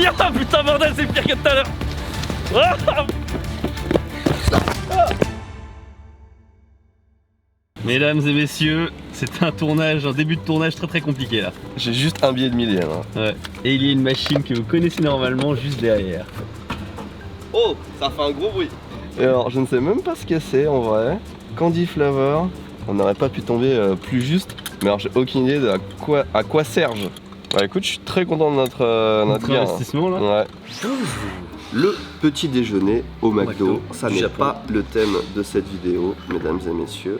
Ya putain bordel, c'est pire que tout à l'heure. Ah. Mesdames et messieurs, c'est un début de tournage très compliqué là. J'ai juste un billet de millième. Hein. Ouais. Et il y a une machine que vous connaissez normalement juste derrière. Oh, ça fait un gros bruit. Et alors, je ne sais même pas ce que c'est en vrai. Candy Flavor. On n'aurait pas pu tomber plus juste. Mais alors, j'ai aucune idée de à quoi servent. Bah écoute, je suis très content de notre bien, investissement là. Ouais. Le petit déjeuner au McDo, ça n'est pas le thème de cette vidéo, mesdames et messieurs.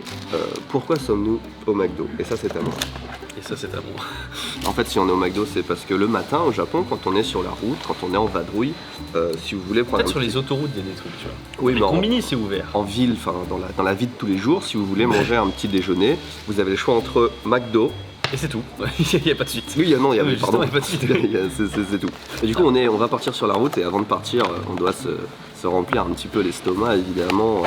Pourquoi sommes-nous au McDo? Et ça, c'est à moi. Et ça, c'est à moi. En fait, si on est au McDo, c'est parce que le matin au Japon, quand on est sur la route, quand on est en vadrouille, si vous voulez prendre. Peut-être sur les autoroutes, il y a des trucs, tu vois. Oui, les combini, c'est ouvert. En ville, enfin dans la vie de tous les jours, si vous voulez manger un petit déjeuner, vous avez le choix entre McDo. Et c'est tout, il n'y a pas de suite. Oui, non, il y a pas de suite. C'est tout. Et du coup, on va partir sur la route et avant de partir, on doit se remplir un petit peu l'estomac, évidemment.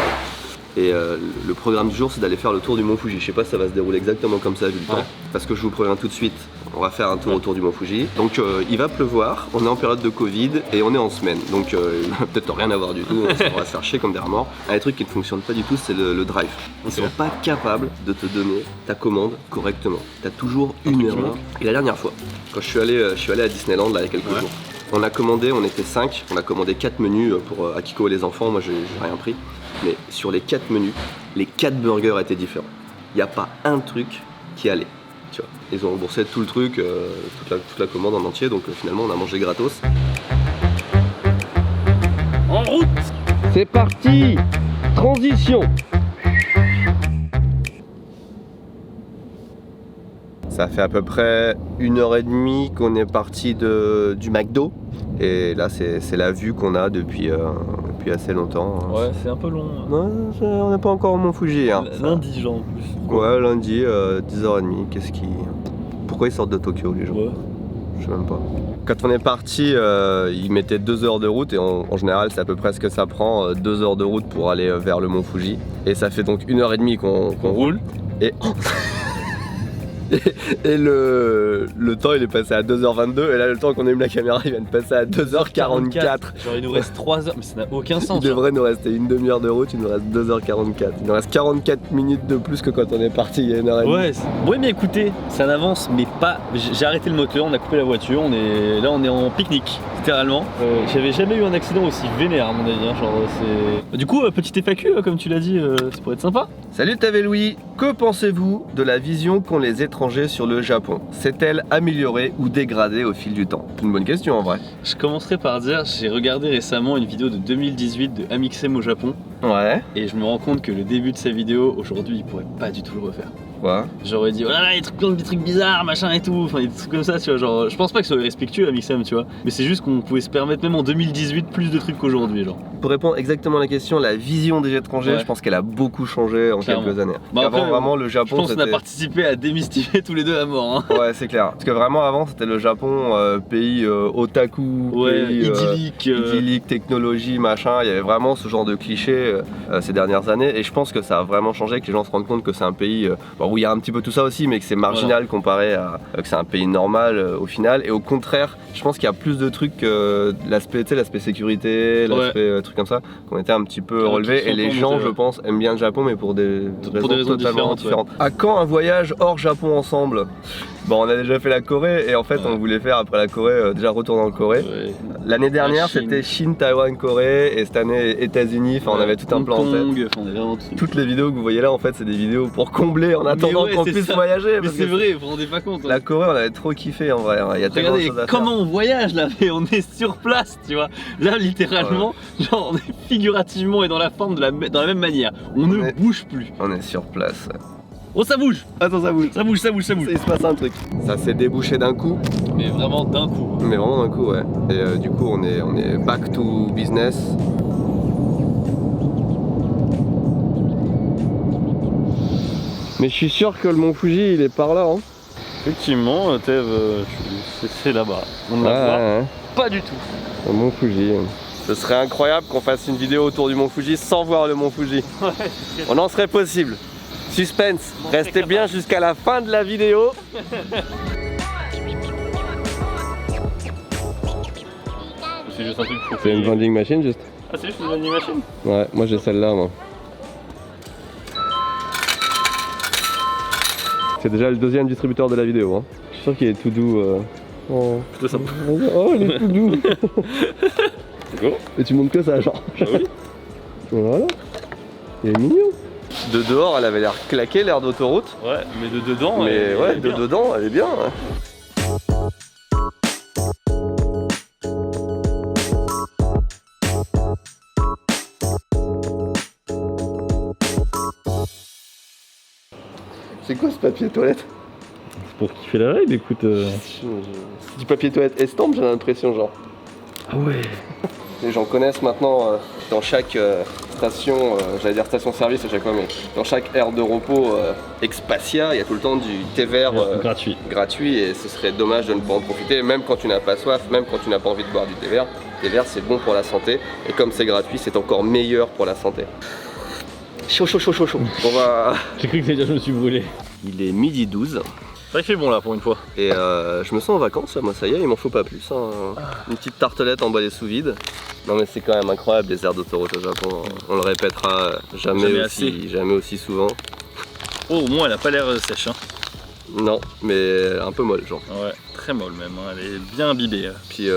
Et le programme du jour, c'est d'aller faire le tour du Mont Fuji. Je sais pas si ça va se dérouler exactement comme ça vu le temps, parce que je vous préviens tout de suite, on va faire un tour autour du Mont Fuji. Donc il va pleuvoir, on est en période de Covid et on est en semaine. Donc il va peut-être rien à voir du tout, on va se faire chier comme des rats morts. Un des trucs qui ne fonctionne pas du tout, c'est le drive. Ils sont pas capables de te donner ta commande correctement. Tu as toujours une erreur. Et la dernière fois, quand je suis allé à Disneyland là, il y a quelques jours, on a commandé, on était 5, on a commandé 4 menus pour Akiko et les enfants, moi j'ai rien pris. Mais sur les 4 menus, les 4 burgers étaient différents. Il n'y a pas un truc qui allait. Tu vois. Ils ont remboursé tout le truc, toute la commande en entier, donc finalement on a mangé gratos. En route! C'est parti! Transition! Ça fait à peu près 1h30 qu'on est parti du McDo. Et là c'est la vue qu'on a depuis assez longtemps. Hein. Ouais, c'est un peu long. Non, on n'est pas encore au Mont Fuji. Hein. Lundi, genre en plus. Ouais, lundi, 10h30. Pourquoi ils sortent de Tokyo les gens? Ouais. Je sais même pas. Quand on est parti, ils mettaient 2 heures de route et en général c'est à peu près ce que ça prend, 2 heures de route pour aller vers le Mont Fuji. Et ça fait donc 1h30 qu'on roule. Et et le temps il est passé à 2h22 et là le temps qu'on allume la caméra il vient de passer à 2h44. Genre il nous reste 3 heures, mais ça n'a aucun sens. Il devrait nous rester une demi-heure de route, il nous reste 2h44. Il nous reste 44 minutes de plus que quand on est parti il y a 1h30. Ouais, oui mais écoutez, ça n'avance mais pas. J'ai arrêté le moteur, on a coupé la voiture, on est en pique-nique, littéralement. J'avais jamais eu un accident aussi vénère à mon avis, hein, genre c'est. Du coup, petite FAQ, comme tu l'as dit, ça pourrait être sympa. Salut Tavé Louis, que pensez-vous de la vision qu'ont les étrangers sur le Japon? S'est-elle améliorée ou dégradée au fil du temps? C'est une bonne question en vrai. Je commencerai par dire, j'ai regardé récemment une vidéo de 2018 de Amixem au Japon. Ouais. Et je me rends compte que le début de sa vidéo, aujourd'hui, il pourrait pas du tout le refaire. Ouais. J'aurais dit, oh là là, des trucs bizarres, machin et tout, enfin des trucs comme ça, tu vois, genre, je pense pas que ce soit respectueux Amixem, tu vois, mais c'est juste qu'on pouvait se permettre même en 2018 plus de trucs qu'aujourd'hui, genre. Pour répondre exactement à la question, la vision des étrangers, je pense qu'elle a beaucoup changé en quelques années. Avant, vraiment, le Japon, je pense qu'on a participé à démystifier tous les deux à mort, hein. Ouais, c'est clair. Parce que vraiment, avant, c'était le Japon, pays otaku, pays idyllique, technologie, machin. Il y avait vraiment ce genre de clichés ces dernières années. Et je pense que ça a vraiment changé, que les gens se rendent compte que c'est un pays où il y a un petit peu tout ça aussi, mais que c'est marginal comparé à que c'est un pays normal au final. Et au contraire, je pense qu'il y a plus de trucs, l'aspect sécurité, l'aspect trucs comme ça, qu'on était un petit peu relevé. Et les gens, je pense, aiment bien le Japon, mais pour des raisons totalement différentes. À quand un voyage hors Japon ensemble? Bon, on a déjà fait la Corée et en fait on voulait faire après la Corée déjà retourner en Corée. L'année dernière c'était Chine, Taïwan, Corée et cette année États-Unis. Enfin on avait tout un plan en tête. Toutes les vidéos que vous voyez là en fait c'est des vidéos pour combler en attendant qu'on puisse voyager. Mais c'est vrai, vous vous rendez pas compte. La Corée on avait trop kiffé en vrai. Il y a tellement de choses à faire. Comment on voyage là? Mais on est sur place, tu vois. Là littéralement, genre on est figurativement et dans la forme dans la même manière. On ne bouge plus. On est sur place. Oh ça bouge! Attends ça bouge! Ça bouge. Il se passe un truc. Ça s'est débouché d'un coup. Mais vraiment d'un coup. Mais vraiment d'un coup ouais. Et du coup on est back to business. Mais je suis sûr que le Mont Fuji il est par là hein. Effectivement, Tev, c'est là-bas. On ne la voit pas du tout. Le Mont Fuji. Ce serait incroyable qu'on fasse une vidéo autour du Mont Fuji sans voir le Mont Fuji. Ouais, on en serait possible. Suspense, restez bien jusqu'à la fin de la vidéo. c'est juste un truc pour C'est une vending machine juste. Ah, c'est juste une vending machine? Ouais, moi j'ai celle-là moi. C'est déjà le deuxième distributeur de la vidéo. Hein. Je suis sûr qu'il est tout doux. Oh. Plutôt sympa. Oh, il est tout doux. Go. Et tu montres que ça, genre. Ah oui. Voilà. Il est mignon. De dehors, elle avait l'air claquée, l'air d'autoroute. Ouais, mais de dedans. Mais elle ouais, est de bien. dedans, elle est bien. Ouais. C'est quoi ce papier toilette? Pour kiffer la vibe, écoute. C'est du papier toilette estampe, j'ai l'impression, genre. Ah ouais. Les gens connaissent maintenant dans chaque station, j'allais dire station-service à chaque fois, mais dans chaque aire de repos Expatia, il y a tout le temps du thé vert Gratuit. gratuit et ce serait dommage de ne pas en profiter, même quand tu n'as pas soif, même quand tu n'as pas envie de boire du thé vert. Le thé vert c'est bon pour la santé et comme c'est gratuit, c'est encore meilleur pour la santé. Chaud, chaud, chaud, chaud, chaud. On va... J'ai cru que déjà je me suis brûlé. Il est midi 12. Ça il fait bon là pour une fois. Et je me sens en vacances, moi ça y est, il m'en faut pas plus. Hein. Une petite tartelette emballée sous vide. Non mais c'est quand même incroyable les aires d'autoroute au Japon. On le répétera jamais aussi souvent. Oh, au moins elle a pas l'air sèche. Hein. Non, mais un peu molle genre. Ouais, très molle même. Hein. Elle est bien imbibée. Puis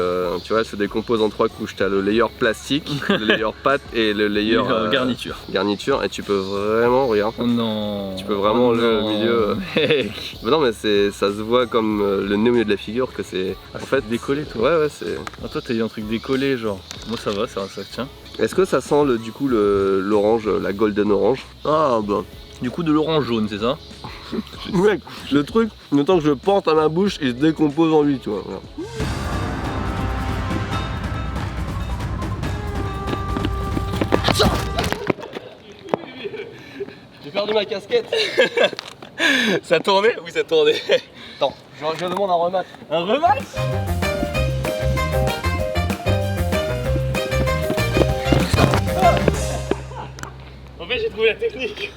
tu vois, elle se décompose en 3 couches. T'as le layer plastique, le layer pâte et le layer garniture. Garniture. Et tu peux vraiment, regarde. Oh non. Tu peux vraiment le non. milieu. Mec. Mais non mais ça se voit comme le nez au milieu de la figure que c'est. Ah, en fait décollé toi. Ouais ouais c'est. Ah, toi t'as eu un truc décollé genre. Moi ça va, ça tient. Est-ce que ça sent du coup l'orange, la golden orange? Ah bah. Du coup de l'orange jaune, c'est ça? Mec, le truc, le temps que je porte à ma bouche, il se décompose en lui, tu vois. Regarde. J'ai perdu ma casquette. Ça tournait? Oui ça tournait. Attends, je demande un rematch. Un rematch? En fait j'ai trouvé la technique.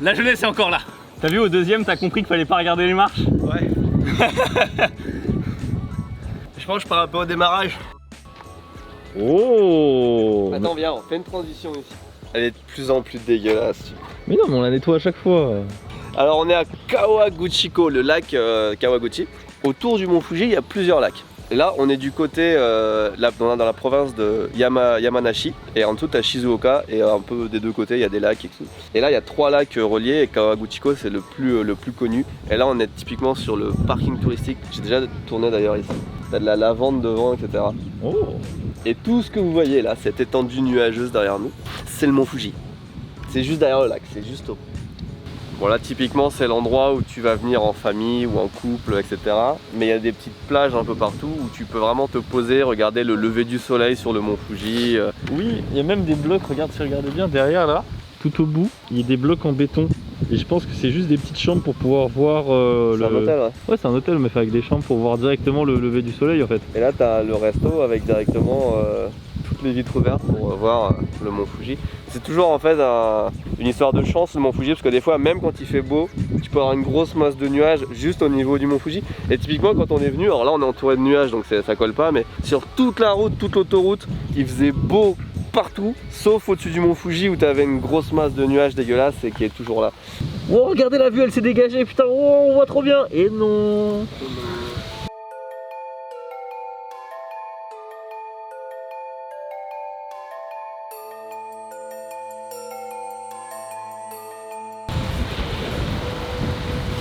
La jeunesse est encore là. T'as vu au deuxième, t'as compris qu'il fallait pas regarder les marches? Ouais. Je pense que je pars un peu au démarrage. Oh. Attends, viens, on fait une transition ici. Elle est de plus en plus dégueulasse. Mais non, mais on la nettoie à chaque fois. Alors on est à Kawaguchiko, le lac Kawaguchi. Autour du mont Fuji, il y a plusieurs lacs. Et là, on est du côté, dans la province de Yamanashi. Et en dessous, tu as Shizuoka. Et un peu des deux côtés, il y a des lacs et tout. Et là, il y a 3 lacs reliés. Et Kawaguchiko, c'est le plus connu. Et là, on est typiquement sur le parking touristique. J'ai déjà tourné d'ailleurs ici. T'as de la lavande devant, etc. Oh. Et tout ce que vous voyez là, cette étendue nuageuse derrière nous, c'est le mont Fuji. C'est juste derrière le lac, c'est juste au... Bon là typiquement c'est l'endroit où tu vas venir en famille ou en couple, etc. Mais il y a des petites plages un peu partout où tu peux vraiment te poser, regarder le lever du soleil sur le mont Fuji. Oui, il y a même des blocs, regarde si vous regardez bien, derrière là, tout au bout, il y a des blocs en béton. Et je pense que c'est juste des petites chambres pour pouvoir voir C'est un hôtel, ouais. Ouais, c'est un hôtel mais fait avec des chambres pour voir directement le lever du soleil en fait. Et là t'as le resto avec directement toutes les vitres ouvertes pour voir le mont Fuji. C'est toujours en fait une histoire de chance le mont Fuji parce que des fois même quand il fait beau, tu peux avoir une grosse masse de nuages juste au niveau du mont Fuji. Et typiquement quand on est venu, alors là on est entouré de nuages donc ça colle pas, mais sur toute la route, toute l'autoroute, il faisait beau partout, sauf au-dessus du mont Fuji où tu avais une grosse masse de nuages dégueulasses et qui est toujours là. Oh regardez la vue, elle s'est dégagée, putain, oh on voit trop bien. Et non.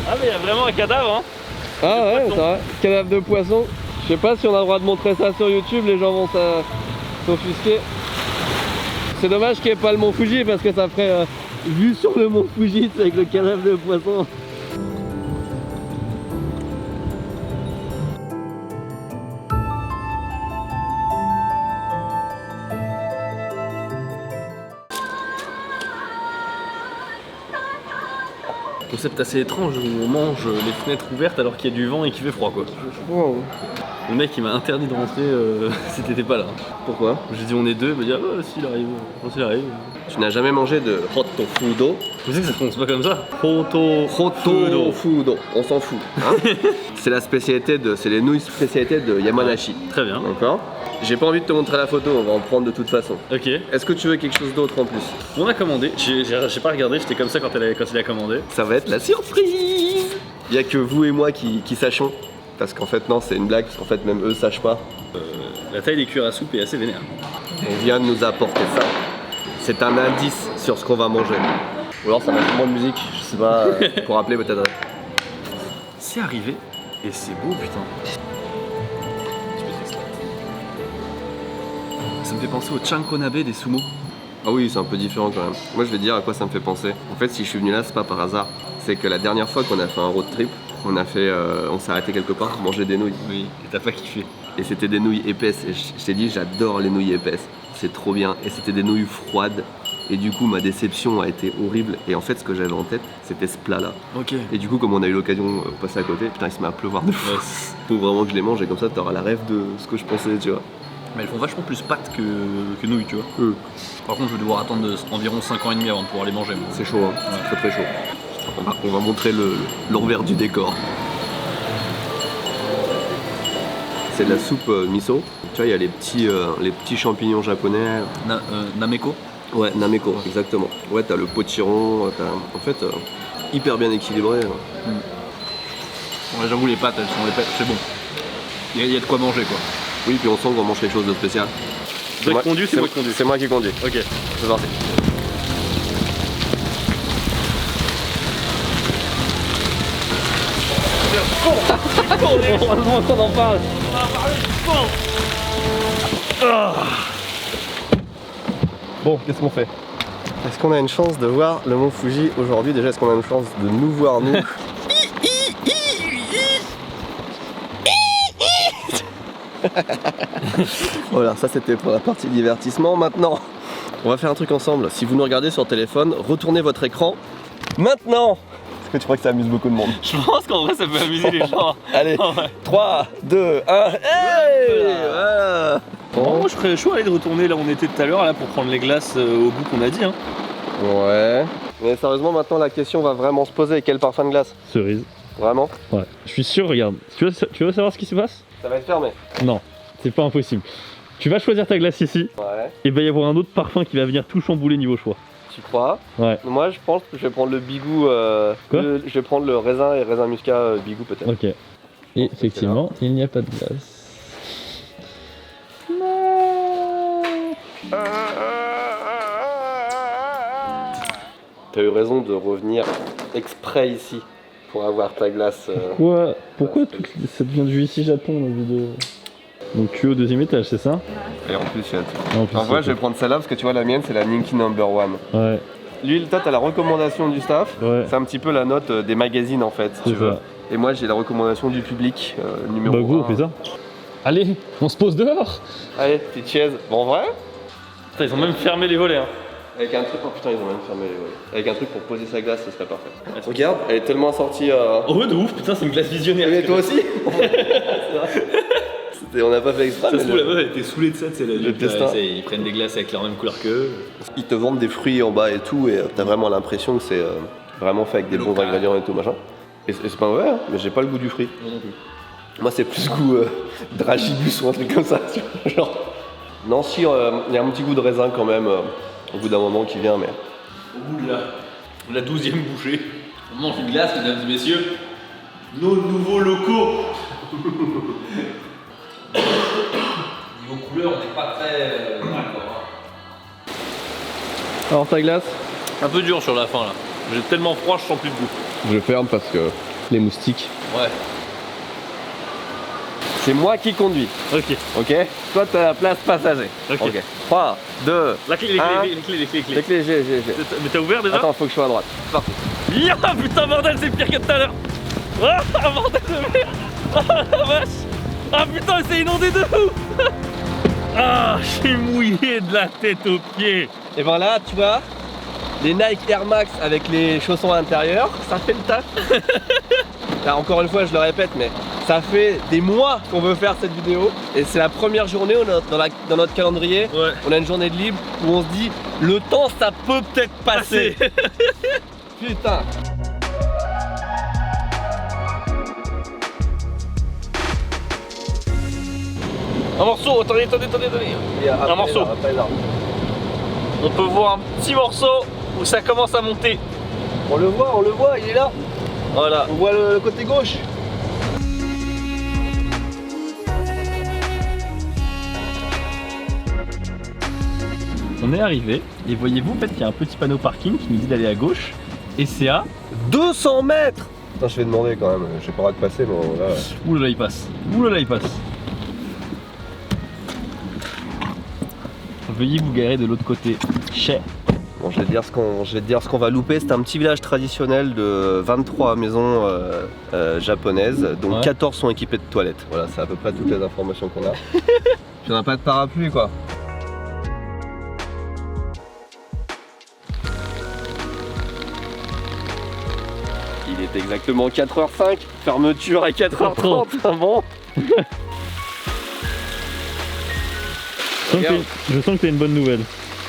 Ah mais il y a vraiment un cadavre hein. Ah ouais, c'est vrai, cadavre de poisson. Je sais pas si on a le droit de montrer ça sur YouTube, les gens vont s'offusquer. C'est dommage qu'il n'y ait pas le mont Fuji parce que ça ferait vue sur le mont Fuji avec le cadavre de poisson. concept assez étrange où on mange les fenêtres ouvertes alors qu'il y a du vent et qu'il fait froid quoi. Wow. Le mec il m'a interdit de rentrer si t'étais pas là. Pourquoi? J'ai dit on est deux, il m'a dit ah s'il arrive, s'il arrive. Tu n'as jamais mangé de hot fudo? Tu sais que ça se prononce pas comme ça? Hoto Fudo, on s'en fout. Hein. C'est la spécialité c'est les nouilles spécialité de Yamanashi. Très bien. D'accord. J'ai pas envie de te montrer la photo, on va en prendre de toute façon. Ok. Est-ce que tu veux quelque chose d'autre en plus? On a commandé, j'ai pas regardé, j'étais comme ça quand il a commandé. Ça va être la surprise. Il y a que vous et moi qui sachons. Parce qu'en fait non, c'est une blague, parce qu'en fait même eux sachent pas. La taille des cuillères à soupe est assez vénère. On vient de nous apporter ça. C'est un indice sur ce qu'on va manger. Ou alors ça va être moins de musique, je sais pas, pour rappeler peut-être. C'est arrivé et c'est beau putain. Ça me fait penser au chankonabe des sumo. Ah oui, c'est un peu différent quand même. Moi je vais te dire à quoi ça me fait penser. En fait si je suis venu là, c'est pas par hasard. C'est que la dernière fois qu'on a fait un road trip, on s'est arrêté quelque part pour manger des nouilles. Oui, et t'as pas kiffé. Et c'était des nouilles épaisses. Et je t'ai dit, j'adore les nouilles épaisses. C'est trop bien. Et c'était des nouilles froides. Et du coup, ma déception a été horrible. Et en fait, ce que j'avais en tête, c'était ce plat-là. Ok. Et du coup, comme on a eu l'occasion de passer à côté, putain, il se met à pleuvoir de fou. Faut vraiment que je les mange. Et comme ça, t'auras la rêve de ce que je pensais, tu vois. Mais elles font vachement plus pâtes que nouilles, tu vois. Par contre, je vais devoir attendre environ 5 ans et demi avant de pouvoir les manger. Moi. C'est chaud, hein. Ouais. Très très chaud. On va montrer l'envers du décor. C'est de la soupe miso. Tu vois, il y a les petits champignons japonais. Nameko. Ouais, nameko, exactement. Ouais, t'as le potiron, en fait, hyper bien équilibré. Ouais, j'avoue, les pâtes, c'est bon. Il y a de quoi manger, quoi. Oui, puis on sent qu'on mange quelque chose de spécial. C'est moi qui conduis, c'est moi qui conduis. C'est moi qui conduis. Ok. C'est parti. Heureusement qu'on en parle. Bon, qu'est-ce qu'on fait? Est-ce qu'on a une chance de voir le mont Fuji aujourd'hui? Déjà, est-ce qu'on a une chance de nous voir nous? Voilà, ça c'était pour la partie divertissement. Maintenant, on va faire un truc ensemble. Si vous nous regardez sur téléphone, retournez votre écran. Maintenant! Est-ce que tu crois que ça amuse beaucoup de monde? Je pense qu'en vrai, ça peut amuser les gens. Allez, Oh, ouais. 3, 2, 1, hey voilà. Bon, moi, je serais chaud à aller de retourner là où on était tout à l'heure là pour prendre les glaces au bout qu'on a dit. Hein. Ouais. Mais sérieusement, maintenant la question va vraiment se poser. Quel parfum de glace? Cerise. Vraiment? Ouais. Je suis sûr, regarde. Tu veux savoir ce qui se passe? Ça va être fermé. Non, c'est pas impossible. Tu vas choisir ta glace ici. Ouais. Et il va y avoir un autre parfum qui va venir tout chambouler niveau choix. Tu crois? Ouais. Moi je pense que je vais prendre le bigou. Quoi? Je vais prendre le raisin et raisin muscat bigou peut-être. Ok. Et effectivement, il n'y a pas de glace. T'as eu raison de revenir exprès ici pour avoir ta glace. Pourquoi ça devient du ici Japon la vidéo? Donc tu es au deuxième étage, c'est ça? Et en plus, En en vrai, je vais prendre celle-là parce que tu vois, la mienne, c'est la Ninki No. 1. Ouais, L'huile, toi, t'as la recommandation du staff. ouais. C'est un petit peu la note des magazines en fait, si C'est tu veux. ça. Et moi, j'ai la recommandation du public, numéro Bah go, 1. on fait ça. Allez, on se pose dehors. Allez, petite chaise. Bon, en vrai, Putain, ils ont même fermé les volets. Hein. avec un truc. Oh putain, ils ont même fermé les volets. Avec un truc pour poser sa glace, ce serait parfait. Regarde, elle est tellement assortie. Oh ouais, de ouf, putain, c'est une glace visionnaire. Mais toi aussi. On n'a pas fait exprès. Ça mais se trouve, la meuf elle était saoulée de ça, c'est le destin. Ils prennent des glaces avec la même couleur qu'eux. Ils te vendent des fruits en bas et tout, et t'as vraiment l'impression que c'est vraiment fait avec des bons ingrédients et tout machin. Et c'est pas mauvais, hein, mais j'ai pas le goût du fruit. Non, non plus. Moi, c'est plus goût dragibus ou un truc comme ça. Tu vois, genre. Non, si, il y a un petit goût de raisin quand même, au bout d'un moment qui vient, mais. Au bout de la 12e bouchée, on mange une glace, mesdames et messieurs. Nos nouveaux locaux. Niveau couleur, on n'est pas très d'accord. Alors, ta glace? Un peu dur sur la fin là. J'ai tellement froid, je sens plus de goût. Je ferme parce que les moustiques. Ouais. C'est moi qui conduis, Ok. ok? Toi, t'as la place passager. Ok. 3, 2, La clé, les Un. clés. les clés, j'ai. Mais t'as ouvert déjà? Attends, faut que je sois à droite. C'est parti. Ya putain bordel, c'est pire que tout à l'heure. Ah bordel de merde. Ah la vache. Ah putain, c'est inondé de fou. Ah, j'ai mouillé de la tête aux pieds. Et ben là, tu vois, les Nike Air Max avec les chaussons à l'intérieur, ça fait le taf. Là, encore une fois, je le répète, mais ça fait des mois qu'on veut faire cette vidéo et c'est la première journée dans notre calendrier. Ouais. On a une journée de libre où on se dit le temps ça peut peut-être passer. Putain. Un morceau, attendez. Un morceau. On peut voir un petit morceau où ça commence à monter. On le voit, il est là. Voilà. On voit le côté gauche. On est arrivé et voyez-vous, en fait, il y a un petit panneau parking qui nous dit d'aller à gauche et c'est à 200 mètres. Putain, je vais demander quand même, j'ai pas le droit de passer, mais là... Oulala, il passe. Oulala, il passe. Veuillez vous garer de l'autre côté. Chez. Bon, je vais te dire ce qu'on va louper. C'est un petit village traditionnel de 23 maisons japonaises, dont ouais. 14 sont équipées de toilettes. Voilà, c'est à peu près toutes les informations qu'on a. Puis on n'a pas de parapluie, quoi. Il est exactement 4h05, fermeture à 4h30, bon. Je sens que t'as une bonne nouvelle.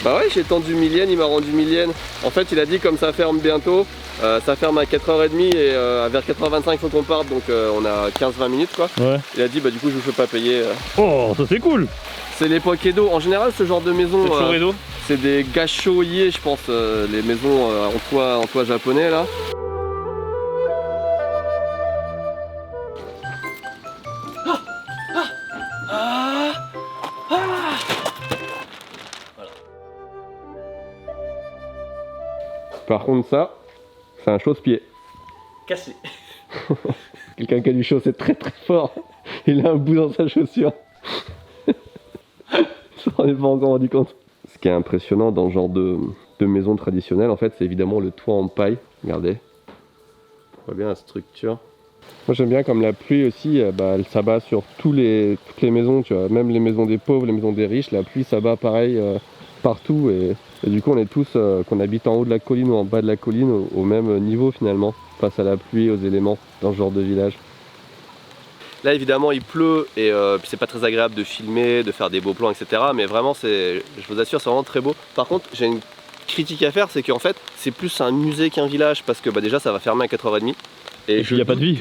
Bah ouais, j'ai tendu Milienne, il m'a rendu Milienne. En fait, il a dit comme ça ferme bientôt, ça ferme à 4h30 et vers 4h25 il faut qu'on parte, donc on a 15-20 minutes quoi. Ouais. Il a dit bah du coup je vous fais pas payer. Oh, ça c'est cool. C'est l'époque Edo. En général, ce genre de maison, Edo. c'est des gashoye, je pense, les maisons en toit japonais là. Par contre ça, c'est un chausse-pied. Cassé. Quelqu'un qui a dû chausser très très fort. Il a un bout dans sa chaussure. Il s'en est pas encore rendu compte. Ce qui est impressionnant dans ce genre de maison traditionnelle, en fait, c'est évidemment le toit en paille. Regardez. On voit bien la structure. Moi j'aime bien comme la pluie aussi, elle s'abat sur toutes les maisons, tu vois, même les maisons des pauvres, les maisons des riches, la pluie s'abat pareil partout et du coup on est tous, qu'on habite en haut de la colline ou en bas de la colline, au même niveau finalement, face à la pluie, aux éléments, dans ce genre de village. Là évidemment il pleut et c'est pas très agréable de filmer, de faire des beaux plans etc. Mais vraiment je vous assure c'est vraiment très beau. Par contre j'ai une critique à faire, c'est qu'en fait c'est plus un musée qu'un village parce que déjà ça va fermer à 4h30. Et il n'y a pas de vie.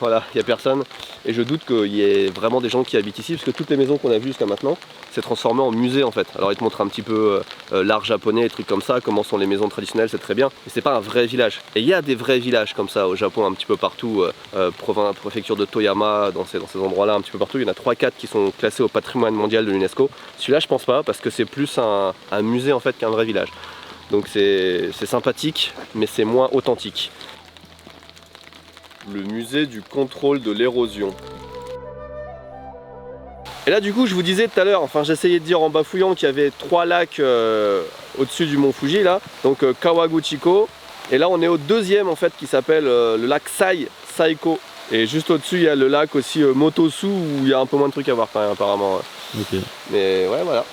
Voilà, il n'y a personne. Et je doute qu'il y ait vraiment des gens qui habitent ici, parce que toutes les maisons qu'on a vues jusqu'à maintenant, s'est transformé en musée en fait. Alors ils te montrent un petit peu l'art japonais, des trucs comme ça, comment sont les maisons traditionnelles, c'est très bien. Mais c'est pas un vrai village. Et il y a des vrais villages comme ça au Japon, un petit peu partout, préfecture de Toyama, dans ces endroits-là, un petit peu partout. Il y en a 3-4 qui sont classés au patrimoine mondial de l'UNESCO. Celui-là je pense pas, parce que c'est plus un musée en fait qu'un vrai village. Donc c'est sympathique, mais c'est moins authentique. Le musée du contrôle de l'érosion. Et là du coup je vous disais tout à l'heure, enfin j'essayais de dire en bafouillant qu'il y avait 3 lacs au-dessus du mont Fuji là, donc Kawaguchiko, et là on est au deuxième en fait qui s'appelle le lac Saiko, et juste au-dessus il y a le lac aussi Motosu où il y a un peu moins de trucs à voir quand même apparemment. Ok. Mais ouais voilà.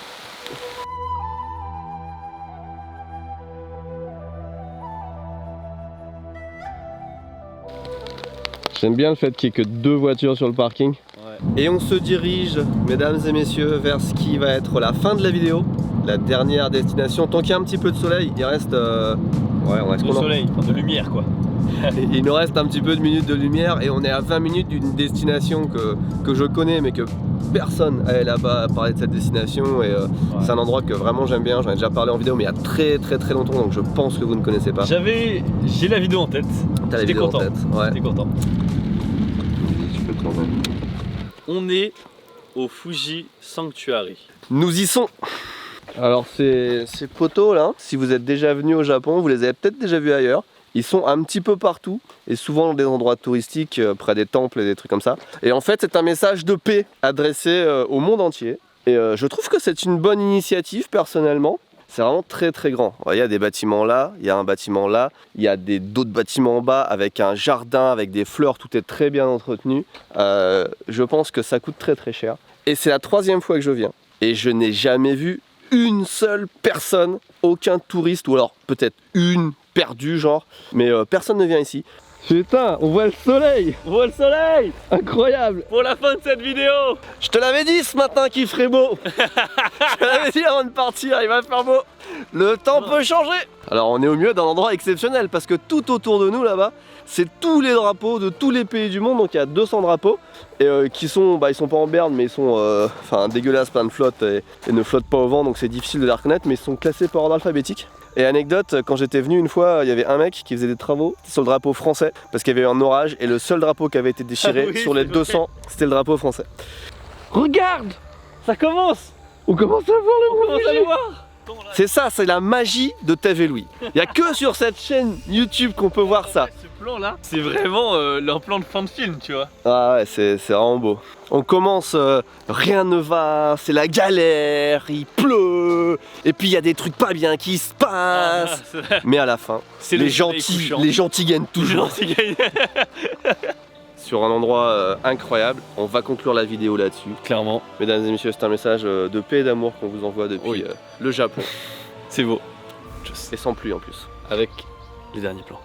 J'aime bien le fait qu'il n'y ait que 2 voitures sur le parking. Ouais. Et on se dirige, mesdames et messieurs, vers ce qui va être la fin de la vidéo, la dernière destination. Tant qu'il y a un petit peu de soleil, il reste... ouais, on reste de soleil, de lumière quoi. Il nous reste un petit peu de minutes de lumière et on est à 20 minutes d'une destination que je connais mais que personne allait là-bas à parler de cette destination et ouais. C'est un endroit que vraiment j'aime bien, j'en ai déjà parlé en vidéo mais il y a très longtemps donc je pense que vous ne connaissez pas. J'ai la vidéo en tête. T'as la vidéo content. en tête, ouais. J'étais content. Tu peux te l'enlever. On est au Fuji Sanctuary. Nous y sommes. Alors ces poteaux là, si vous êtes déjà venu au Japon, vous les avez peut-être déjà vus ailleurs. Ils sont un petit peu partout et souvent dans des endroits touristiques, près des temples et des trucs comme ça. Et en fait c'est un message de paix adressé au monde entier. Et je trouve que c'est une bonne initiative personnellement. C'est vraiment très grand. Il y a des bâtiments là, il y a un bâtiment là, il y a d'autres bâtiments en bas avec un jardin, avec des fleurs, tout est très bien entretenu. Je pense que ça coûte très cher. Et c'est la 3e fois que je viens. Et je n'ai jamais vu une seule personne, aucun touriste, ou alors peut-être une perdue genre, mais personne ne vient ici. Putain, on voit le soleil! On voit le soleil! Incroyable! Pour la fin de cette vidéo! Je te l'avais dit ce matin qu'il ferait beau! Je te l'avais dit avant de partir, il va faire beau! Le temps peut changer! Alors on est au milieu d'un endroit exceptionnel parce que tout autour de nous là-bas, c'est tous les drapeaux de tous les pays du monde, donc il y a 200 drapeaux et qui sont, ils sont pas en berne mais ils sont dégueulasses, plein de flotte et ne flottent pas au vent, donc c'est difficile de les reconnaître, mais ils sont classés par ordre alphabétique. Et anecdote, quand j'étais venu une fois, il y avait un mec qui faisait des travaux sur le drapeau français parce qu'il y avait eu un orage et le seul drapeau qui avait été déchiré sur les 200, c'était le drapeau français. Regarde! Ça commence! On commence à voir le On commence à le voir! C'est ça, c'est la magie de TV Louis. Il n'y a que sur cette chaîne YouTube qu'on peut voir ça. Ce plan là, c'est vraiment leur plan de fin de film, tu vois. Ah ouais, c'est vraiment beau. On commence, rien ne va, c'est la galère, il pleut, et puis il y a des trucs pas bien qui se passent. Mais à la fin, les gentils gagnent toujours. Sur un endroit incroyable, on va conclure la vidéo là-dessus. Clairement. Mesdames et messieurs, c'est un message de paix et d'amour qu'on vous envoie depuis le Japon. C'est beau. Et sans pluie en plus. Avec les derniers plans.